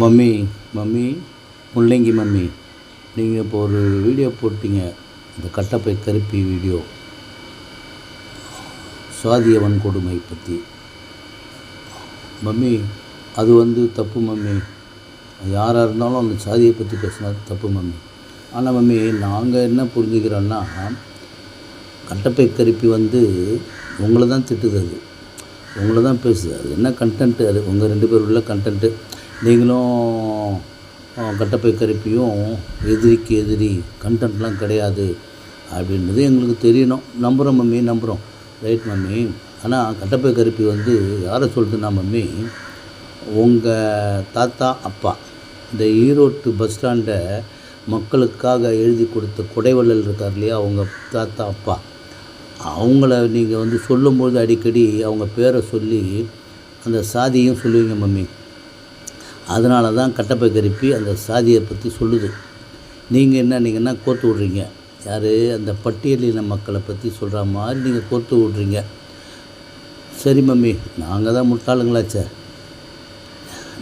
Mummy mummy முள்ளங்கி mummy, நீங்கள் இப்போ ஒரு வீடியோ போட்டீங்க, இந்த கட்டப்பை கருப்பி வீடியோ, சாதிய வன்கொடுமை பற்றி. மம்மி, அது தப்பு மம்மி. யாராக இருந்தாலும் அந்த சாதியை பற்றி பேசினா தப்பு மம்மி. ஆனால் மம்மி, நாங்கள் என்ன புரிஞ்சுக்கிறோன்னா, கட்டப்பை கருப்பி உங்களை தான் திட்டுது, அது உங்களை தான் பேசுது. அது என்ன கண்டென்ட்டு, அது உங்கள் 2 பேர் உள்ள கண்டென்ட்டு. நீங்களும் கட்டப்பை கருப்பியும் எதிரிக்கு எதிரி, கண்டென்ட்லாம் கிடையாது அப்படின்றது எங்களுக்கு தெரியணும். நம்புகிறோம் மம்மி, நம்புகிறோம். Right mummy. ஆனால் கட்டப்பை கருப்பி யாரை சொல்லுதுன்னா மம்மி, உங்கள் தாத்தா அப்பா இந்த ஈரோட்டு பஸ் ஸ்டாண்டை மக்களுக்காக எழுதி கொடுத்த கொடைவள்ளல் இருக்கார் இல்லையா, அவங்க தாத்தா அப்பா, அவங்கள நீங்கள் சொல்லும்போது அடிக்கடி அவங்க பேரை சொல்லி அந்த சாதியும் சொல்லுவீங்க மம்மி. அதனால தான் கட்டப்பை கருப்பி அந்த சாதியை பற்றி சொல்லுது. நீங்கள் என்ன கோர்த்து விட்றீங்க? யார்? அந்த பட்டியலின மக்களை பற்றி சொல்கிற மாதிரி நீங்கள் கோர்த்து விட்றீங்க. சரி மம்மி, நாங்கள் தான் முட்டாளுங்களாச்சே.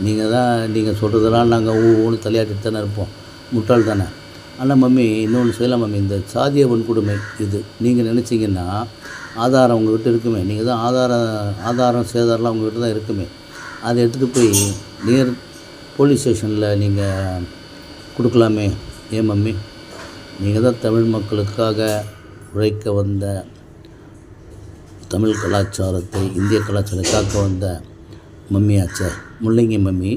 நீங்கள் சொல்கிறதெல்லாம் நாங்கள் ஒவ்வொன்று தலையாட்டிட்டு தானே இருப்போம், முட்டாள் தானே. ஆனால் மம்மி, இன்னொன்று செய்யலாம் மம்மி. இந்த சாதிய வன்கொடுமை இது நீங்கள் நினச்சிங்கன்னா ஆதாரம் உங்கள்கிட்ட இருக்குமே. நீங்கள் தான் ஆதாரம் சேதாரம்லாம் உங்கள்கிட்ட தான் இருக்குமே. அதை எடுத்துகிட்டு போய் நியர் போலீஸ் ஸ்டேஷனில் நீங்கள் கொடுக்கலாமே. ஏன் மம்மி? நீங்கள் தான் தமிழ் மக்களுக்காக உழைக்க வந்த, தமிழ் கலாச்சாரத்தை, இந்திய கலாச்சாரத்தை காக்க வந்த மம்மியாச்சே, முள்ளங்கி மம்மி.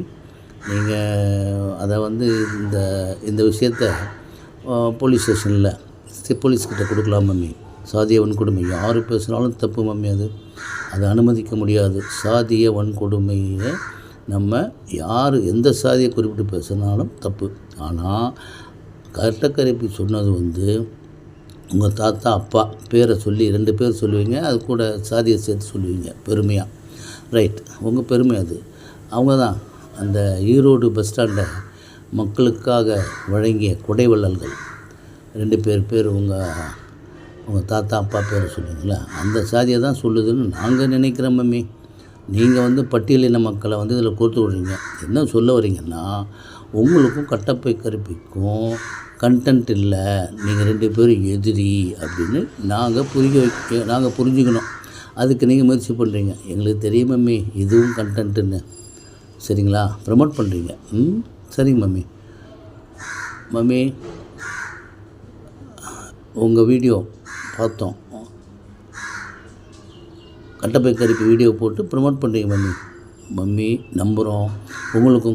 நீங்கள் அதை இந்த விஷயத்தை போலீஸ் ஸ்டேஷனில் போலீஸ்கிட்ட கொடுக்கலாம் மம்மி. சாதிய வன்கொடுமை யார் பேசுனாலும் தப்பு மம்மி. அதை அனுமதிக்க முடியாது. சாதிய வன்கொடுமையை நம்ம யார் எந்த சாதியை குறிப்பிட்டு பேசினாலும் தப்பு. ஆனால் கட்டக்கருப்பி சொன்னது உங்கள் தாத்தா அப்பா பேரை சொல்லி 2 பேர் சொல்லுவீங்க, அது கூட சாதியை சேர்த்து சொல்லுவீங்க பெருமையாக. ரைட், உங்கள் பெருமை அது. அவங்க தான் அந்த ஈரோடு பஸ் ஸ்டாண்டை மக்களுக்காக வழங்கிய கொடைவள்ளல்கள் 2 பேர் உங்கள் தாத்தா அப்பா பேரை சொல்லுவீங்களா, அந்த சாதியை தான் சொல்லுதுன்னு நாங்கள் நினைக்கிறோம் மம்மி. நீங்கள் பட்டியலின மக்களை இதில் கோர்த்து விட்றீங்க. என்ன சொல்ல வரீங்கன்னா, உங்களுக்கும் கட்டப்பை கருப்பிக்கும் கண்டென்ட் இல்லை, நீங்கள் 2 பேரும் எதிரி அப்படின்னு நாங்கள் புரிஞ்சுக்கணும். அதுக்கு நீங்கள் முயற்சி பண்ணுறீங்க. எங்களுக்கு தெரியும் மம்மி, இதுவும் கண்டென்ட்டுன்னு. சரிங்களா? ப்ரமோட் பண்ணுறீங்க. சரிங்க மம்மி. மம்மி, உங்கள் வீடியோ பார்த்தோம், கட்டப்பை கருப்பி வீடியோ போட்டு ப்ரமோட் பண்ணுறீங்க மம்மி. மம்மி, நம்புகிறோம் உங்களுக்கும்